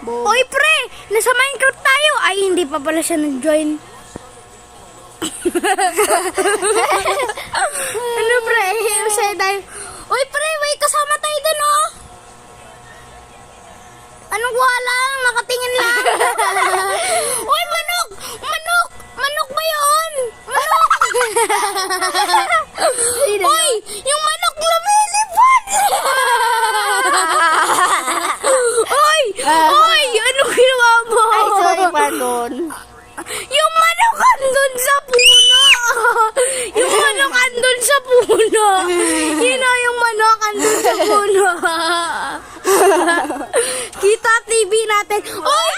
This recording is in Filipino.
Oy, pre! Nasa Minecraft tayo! Ay, hindi pa pala siya nag-join. Ano, pre? Masaya tayo. Oy, pre! May kasama tayo dun, oh! Anong wala? Nakatingin lang. Uy, manok! Manok! Manok ba yun? Manok! Uy! Yung manok lumilipad! Uy! Uy! Anong ginawa mo? Ay, sorry, pardon. Yung manok andun sa puno! Yung manok andun sa puno! Yun o, yung manok andun sa puno! Kita TV natin. Oy!